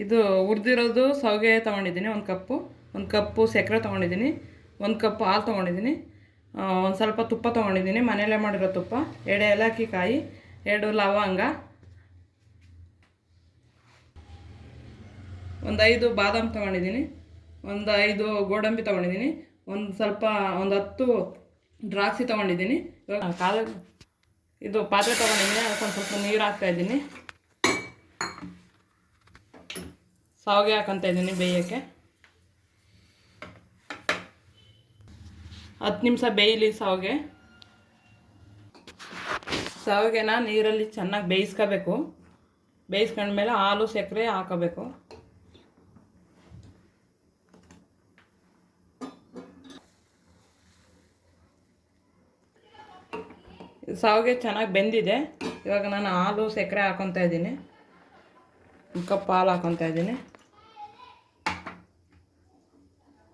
ಇದು ಹುರಿದಿರೋದು ಶಾವಿಗೆ ತೊಗೊಂಡಿದ್ದೀನಿ, ಒಂದು ಕಪ್ಪು ಸಕ್ಕರೆ ತೊಗೊಂಡಿದ್ದೀನಿ, 1 ಕಪ್ ಹಾಲು ತೊಗೊಂಡಿದ್ದೀನಿ, ಒಂದು ಸ್ವಲ್ಪ ತುಪ್ಪ ತೊಗೊಂಡಿದ್ದೀನಿ, ಮನೆಯಲ್ಲೇ ಮಾಡಿರೋ ತುಪ್ಪ, 2 ಏಲಕ್ಕಿ ಕಾಯಿ, 2 ಲವಂಗ, ಒಂದು 5 ಬಾದಾಮ್ ತೊಗೊಂಡಿದ್ದೀನಿ, ಒಂದು 5 ಗೋಡಂಬಿ ತೊಗೊಂಡಿದ್ದೀನಿ, ಒಂದು 10 ದ್ರಾಕ್ಷಿ ತೊಗೊಂಡಿದ್ದೀನಿ. ಇವಾಗ ಇದು ಪಾತ್ರೆ ತೊಗೊಂಡಿದ್ದೀನಿ, ಅದಕ್ಕೆ ಒಂದು ಸ್ವಲ್ಪ ನೀರು ಹಾಕ್ತಾಯಿದ್ದೀನಿ, ಶಾವಿಗೆ ಹಾಕ್ಕೊತಾ ಇದ್ದೀನಿ ಬೇಯೋಕ್ಕೆ. 10 ನಿಮಿಷ ಬೇಯಲಿ ಶಾವಿಗೆನ ನೀರಲ್ಲಿ ಚೆನ್ನಾಗಿ ಬೇಯಿಸ್ಕೋಬೇಕು. ಬೇಯಿಸ್ಕೊಂಡ್ಮೇಲೆ ಹಾಲು ಸಕ್ಕರೆ ಹಾಕೋಬೇಕು. ಶಾವಿಗೆ ಚೆನ್ನಾಗಿ ಬೆಂದಿದೆ. ಇವಾಗ ನಾನು ಹಾಲು ಸಕ್ಕರೆ ಹಾಕ್ಕೊತಾ ಇದ್ದೀನಿ, 1 ಕಪ್ ಹಾಲು ಹಾಕ್ಕೊತಾ ಇದ್ದೀನಿ,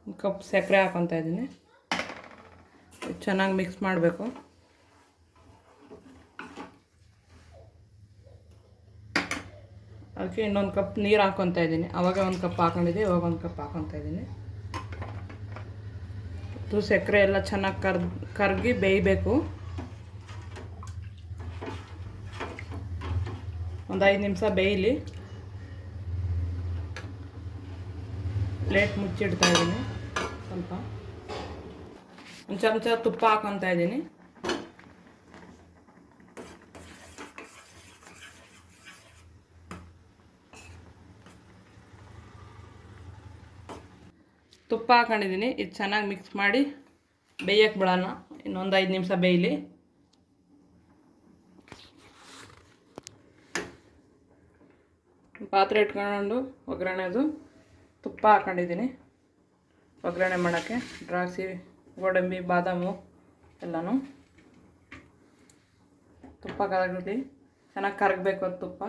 1 ಕಪ್ ಸಕ್ಕರೆ ಹಾಕ್ಕೊತಾ ಇದ್ದೀನಿ. ಚೆನ್ನಾಗಿ ಮಿಕ್ಸ್ ಮಾಡಬೇಕು. ಅದಕ್ಕೆ ಇನ್ನೊಂದು ಕಪ್ ನೀರು ಹಾಕ್ಕೊತಾ ಇದ್ದೀನಿ. ಆವಾಗ 1 ಕಪ್ ಹಾಕ್ಕೊಂಡಿದ್ದೆ, ಇವಾಗ 1 ಕಪ್ ಹಾಕ್ಕೊತಾ ಇದ್ದೀನಿ. ಇದು ಸಕ್ಕರೆ ಎಲ್ಲ ಚೆನ್ನಾಗಿ ಕರಗಿ ಬೇಯಬೇಕು. ಒಂದು 5 ನಿಮಿಷ ಬೇಯಲಿ. ಪ್ಲೇಟ್ ಮುಚ್ಚಿಡ್ತಾ ಇದ್ದೀನಿ. ಸ್ವಲ್ಪ ಒಂದು ಚಮಚ ತುಪ್ಪ ಹಾಕ್ಕೊತಾ ಇದ್ದೀನಿ. ತುಪ್ಪ ಹಾಕ್ಕೊಂಡಿದ್ದೀನಿ. ಇದು ಚೆನ್ನಾಗಿ ಮಿಕ್ಸ್ ಮಾಡಿ ಬೇಯಕ್ಕೆ ಬಿಡೋಣ. ಇನ್ನೊಂದು 5 ನಿಮಿಷ ಬೇಯಲಿ. ಪಾತ್ರೆ ಇಟ್ಕೊಂಡು ಒಗ್ಗರಣೆದು ತುಪ್ಪ ಹಾಕ್ಕೊಂಡಿದ್ದೀನಿ. ಒಗ್ಗರಣೆ ಮಾಡೋಕ್ಕೆ ದ್ರಾಕ್ಷಿ, ಗೋಡಂಬಿ, ಬಾದಾಮು ಎಲ್ಲನೂ ತುಪ್ಪ ಕರಗಲಿ. ಚೆನ್ನಾಗಿ ಕರಗಬೇಕು ಅದು ತುಪ್ಪ.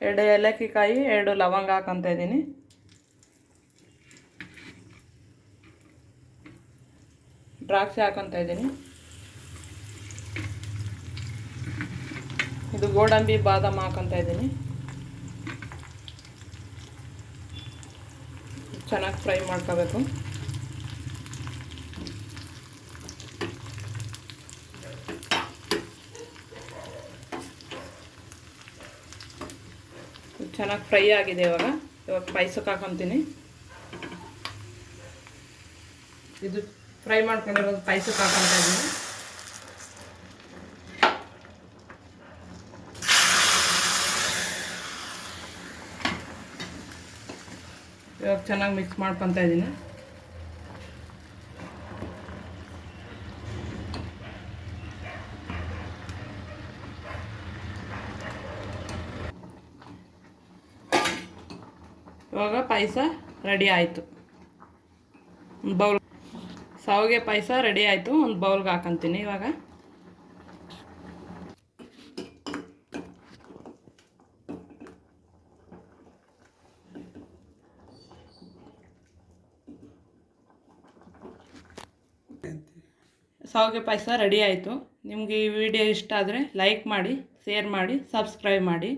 2 ಏಲಕ್ಕಿ ಕಾಯಿ, 2 ಲವಂಗ ಹಾಕ್ಕೊತಾ ಇದ್ದೀನಿ. ದ್ರಾಕ್ಷಿ ಹಾಕ್ಕೊತಾ ಇದ್ದೀನಿ. ಇದು ಗೋಡಂಬಿ, ಬಾದಾಮ್ ಹಾಕ್ಕೊತಾ ಇದ್ದೀನಿ. ಚೆನ್ನಾಗಿ ಫ್ರೈ ಮಾಡ್ಕೋಬೇಕು. ಚೆನ್ನಾಗಿ ಫ್ರೈ ಆಗಿದೆ. ಇವಾಗ ಪಾಯಸಕ್ಕೆ ಹಾಕ್ಕೊತೀನಿ. ಇದು ಫ್ರೈ ಮಾಡ್ಕೊಂಡಿರೋದು ಪಾಯಸಕ್ಕೆ ಹಾಕ್ಕೊತಾ ಇದ್ದೀನಿ. ಇವಾಗ ಚೆನ್ನಾಗಿ ಮಿಕ್ಸ್ ಮಾಡ್ಕೊತಾ ಇದ್ದೀನಿ. ಇವಾಗ ಪಾಯಸ ರೆಡಿ ಆಯಿತು. ಒಂದು ಬೌಲ್ ಶಾವಿಗೆ ಪಾಯಸ ರೆಡಿ ಆಯಿತು. ಒಂದು ಬೌಲ್ಗೆ ಹಾಕ್ಕೊತೀನಿ. ಇವಾಗ ಶಾವಿಗೆ ಪಾಯಸ ರೆಡಿ ಆಯಿತು. ನಿಮಗೆ ಈ ವಿಡಿಯೋ ಇಷ್ಟ ಆದರೆ ಲೈಕ್ ಮಾಡಿ, ಶೇರ್ ಮಾಡಿ, ಸಬ್ಸ್ಕ್ರೈಬ್ ಮಾಡಿ.